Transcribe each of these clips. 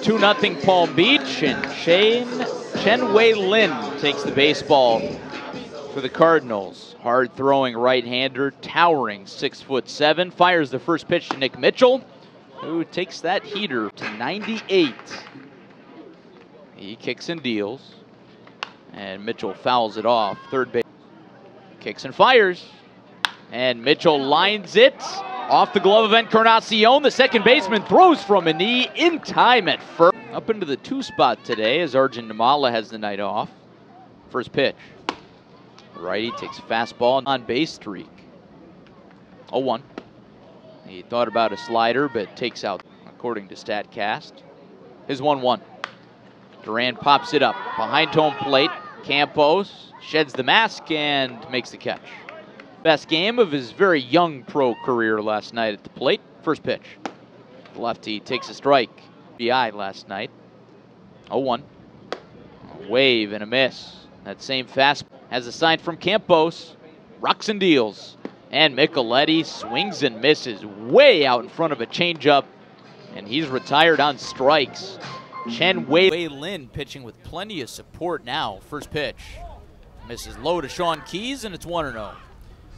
2-0 Palm Beach, and Chen-Wei Lin takes the baseball for the Cardinals. Hard throwing right-hander, towering 6'7", fires the first pitch to Nick Mitchell, who takes that heater to 98. He kicks and deals, and Mitchell fouls it off. Third base, kicks and fires, and Mitchell lines it off the glove of Encarnacion. The second baseman throws from a knee in time at first. Up into the 2 spot today as Arjun Nimmala has the night off. First pitch. Righty takes a fastball on base streak. 0-1. He thought about a slider, but takes out, according to StatCast. His 1-1. Duran pops it up behind home plate. Campos sheds the mask and makes the catch. Best game of his very young pro career last night at the plate. First pitch. The lefty takes a strike. BI last night. 0-1. A wave and a miss. That same fastball has a sign from Campos. Rocks and deals. And Micheletti swings and misses way out in front of a changeup. And he's retired on strikes. Chen-Wei Lin pitching with plenty of support now. First pitch. Misses low to Sean Keys, and it's 1-0.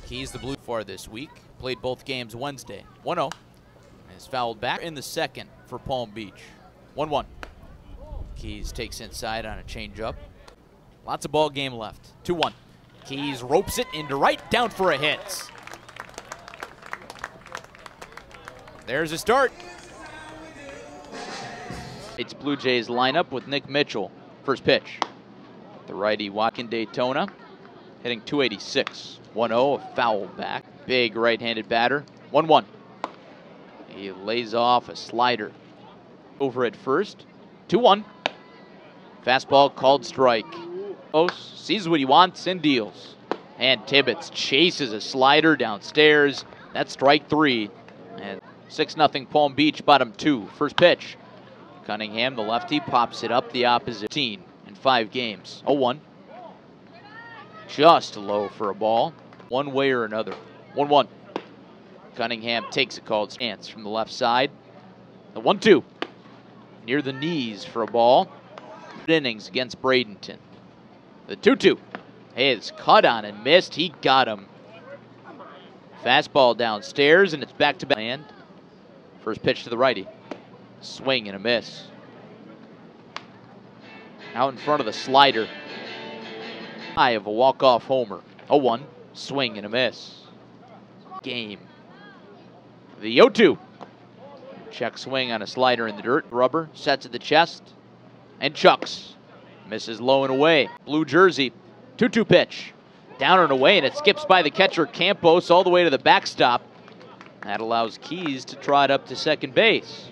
Keys the blue far this week. Played both games Wednesday. 1-0. Is fouled back in the second for Palm Beach. 1-1. Keys takes inside on a changeup. Lots of ball game left. 2-1. Keys ropes it into right, down for a hit. There's a start. It's Blue Jays lineup with Nick Mitchell. First pitch. The righty Joaquin Daytona hitting 286. 1-0, a foul back. Big right-handed batter. 1-1. He lays off a slider. Over at first. 2-1. Fastball called strike. Sees what he wants and deals. And Tibbetts chases a slider downstairs. That's strike 3. And 6-0 Palm Beach, bottom 2. First pitch. Cunningham, the lefty, pops it up the opposite team in 5 games. 0-1. Just low for a ball, one way or another. 1-1. Cunningham takes a called stance from the left side. The 1-2. Near the knees for a ball. Innings against Bradenton. The 2-2. Is cut on and missed. He got him. Fastball downstairs, and it's back to back. First pitch to the righty. Swing and a miss. Out in front of the slider. High of a walk-off homer. 0-1. Swing and a miss. Game. The 0-2. Check swing on a slider in the dirt. Rubber sets at the chest and chucks. Misses low and away. Blue jersey. 2-2 pitch. Down and away, and it skips by the catcher Campos all the way to the backstop. That allows Keys to trot up to second base.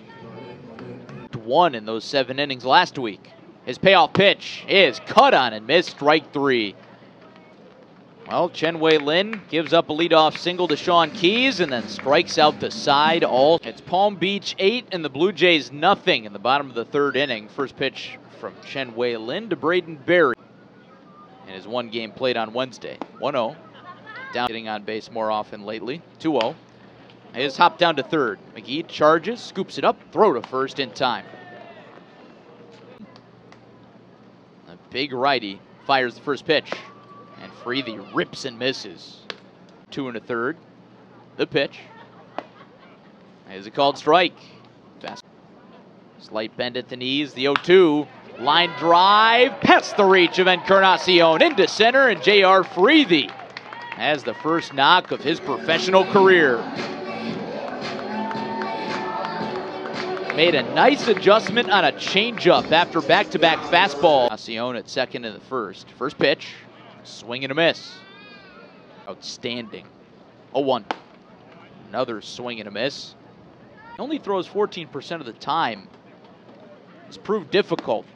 1 in those 7 innings last week. His payoff pitch is cut on and missed, strike 3. Well, Chen-Wei Lin gives up a leadoff single to Sean Keys and then strikes out the side. It's Palm Beach 8 and the Blue Jays nothing in the bottom of the 3rd inning. First pitch from Chen-Wei Lin to Braden Berry in his 1 game played on Wednesday. 1-0. Down, getting on base more often lately. 2-0. His hop down to 3rd. McGee charges, scoops it up, throw to first in time. A big righty fires the first pitch, and Freethy rips and misses. 2 1/3. The pitch. Is a called strike. Fast. Slight bend at the knees. The 0-2. Line drive past the reach of Encarnacion into center, and J.R. Freethy has the first knock of his professional career. Made a nice adjustment on a changeup after back-to-back fastball. Encarnacion at second in the first. First pitch, swing and a miss. Outstanding. 0-1. Another swing and a miss. He only throws 14% of the time. It's proved difficult.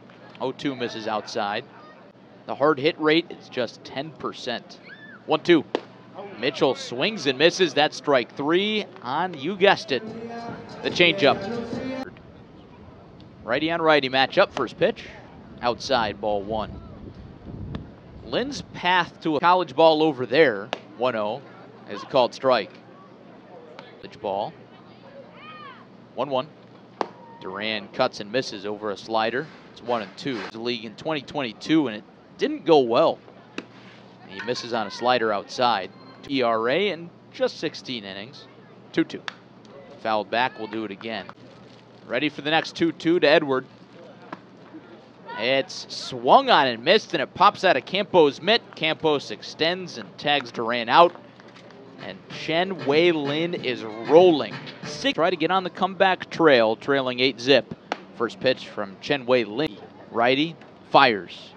0-2 misses outside. The hard hit rate is just 10%. 1-2. Mitchell swings and misses. That's strike 3 on, you guessed it, the changeup. Righty on righty matchup. First pitch. Outside, ball 1. Lin's path to a college ball over there. 1-0 is a called strike. Pitch ball. 1-1. Duran cuts and misses over a slider. It's 1-2. The league in 2022, and it didn't go well. He misses on a slider outside. ERA in just 16 innings. 2-2. Fouled back, we'll do it again. Ready for the next 2-2 to Edward. It's swung on and missed, and it pops out of Campos' mitt. Campos extends and tags Duran out. And Chen Wei Lin is rolling. Try to get on the comeback trail, trailing 8-zip. First pitch from Chen Wei Lin. Righty fires,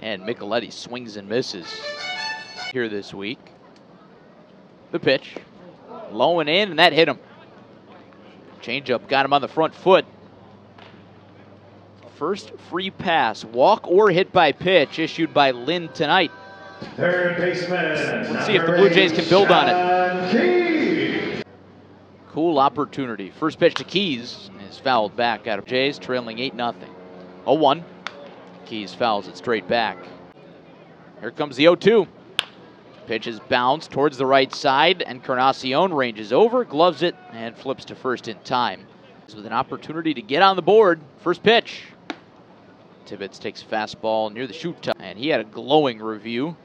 and Micheletti swings and misses here this week. The pitch, low and in, and that hit him. Changeup got him on the front foot. First free pass, walk or hit by pitch, issued by Lin tonight. Third baseman. Let's see if the Blue Jays can build on it. Cool opportunity. First pitch to Keys is fouled back out of Jays, trailing 8-0. 0-1. Keys fouls it straight back. Here comes the 0-2. Pitch is bounced towards the right side, and Encarnacion ranges over, gloves it, and flips to first in time. With an opportunity to get on the board. First pitch. Tibbetts takes a fastball near the shoot top, and he had a glowing review.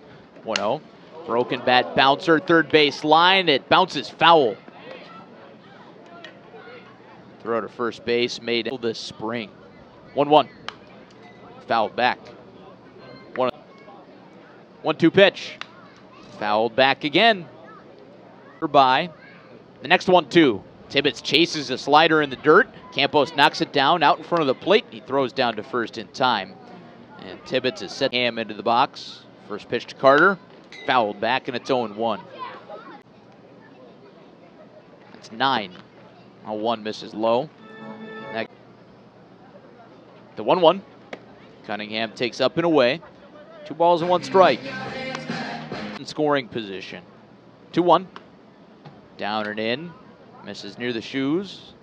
1-0. Broken bat bouncer, third base line. It bounces foul. Throw to first base made this spring. 1-1. Fouled back. 1-2 pitch. Fouled back again. By the next 1-2. Tibbetts chases a slider in the dirt. Campos knocks it down out in front of the plate. He throws down to first in time. And Tibbetts has set Ham into the box. First pitch to Carter. Fouled back, and it's 0-1. It's 9. 0-1 misses low. The 1-1. Cunningham takes up and away. 2 balls and 1 strike. In scoring position. 2-1. Down and in. Misses near the shoes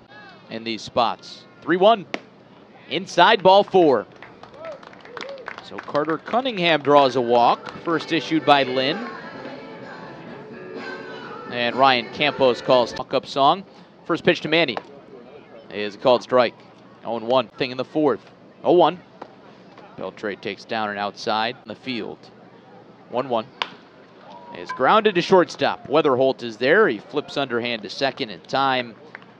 in these spots. 3-1. Inside, ball 4. So Carter Cunningham draws a walk. First issued by Lin. And Ryan Campos calls walk-up song. First pitch to Manny is a called strike. 0-1. Thing in the 4th. 0-1. Beltre takes down and outside in the field. 1-1. Is grounded to shortstop. Weatherholt is there. He flips underhand to second in time,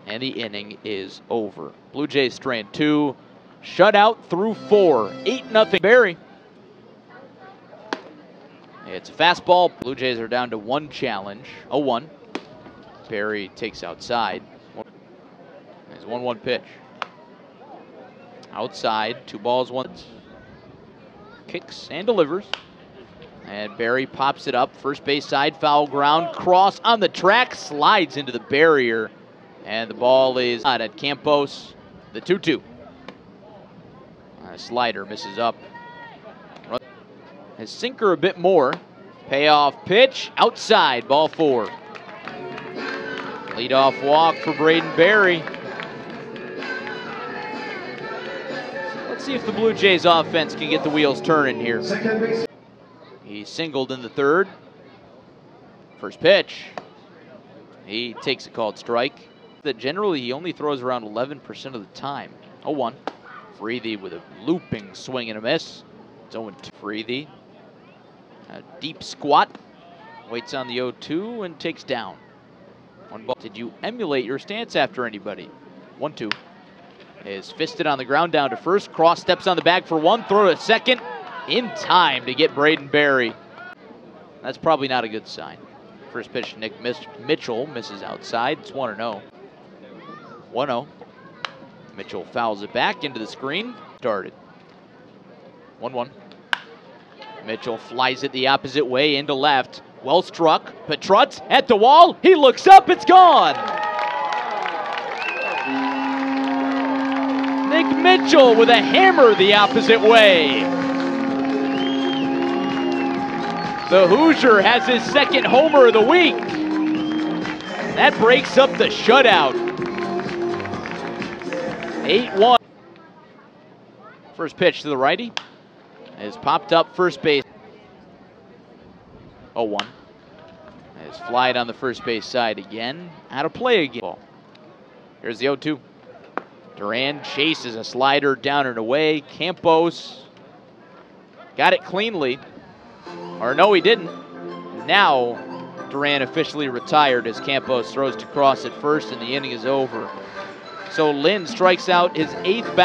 and the inning is over. Blue Jays strand 2, shutout through 4, 8-0 Barry. It's a fastball. Blue Jays are down to 1 challenge. 0-1. Barry takes outside. There's 1-1 pitch. Outside, 2 balls, 1. Kicks and delivers. And Barry pops it up. First base side, foul ground. Cross on the track, slides into the barrier. And the ball is out at Campos. The 2-2. Slider misses up. His sinker a bit more. Payoff pitch, outside, ball 4. Leadoff walk for Braden Barry. Let's see if the Blue Jays offense can get the wheels turning here. He singled in the 3rd. First pitch. He takes a called strike. That generally he only throws around 11% of the time. 0-1. Freethy with a looping swing and a miss. It's 0-2. Freethy. A deep squat. Waits on the 0-2 and takes down. 1 ball. Did you emulate your stance after anybody? 1-2. Is fisted on the ground down to first. Cross steps on the bag for 1. Throw to second. In time to get Braden Barry. That's probably not a good sign. First pitch, Nick Mitchell misses outside. It's 1-0. 1-0. Mitchell fouls it back into the screen. Started. 1-1. Mitchell flies it the opposite way into left. Well struck. Petrutz at the wall. He looks up. It's gone. Nick Mitchell with a hammer the opposite way. The Hoosier has his 2nd homer of the week. That breaks up the shutout. 8-1. First pitch to the righty is popped up first base. 0-1. Is flied on the first base side again. Out of play again. Here's the 0-2. Duran chases a slider down and away. Campos got it cleanly. Or no, he didn't. Now Duran officially retired as Campos throws to cross at first and the inning is over. So Lynn strikes out his 8th batter.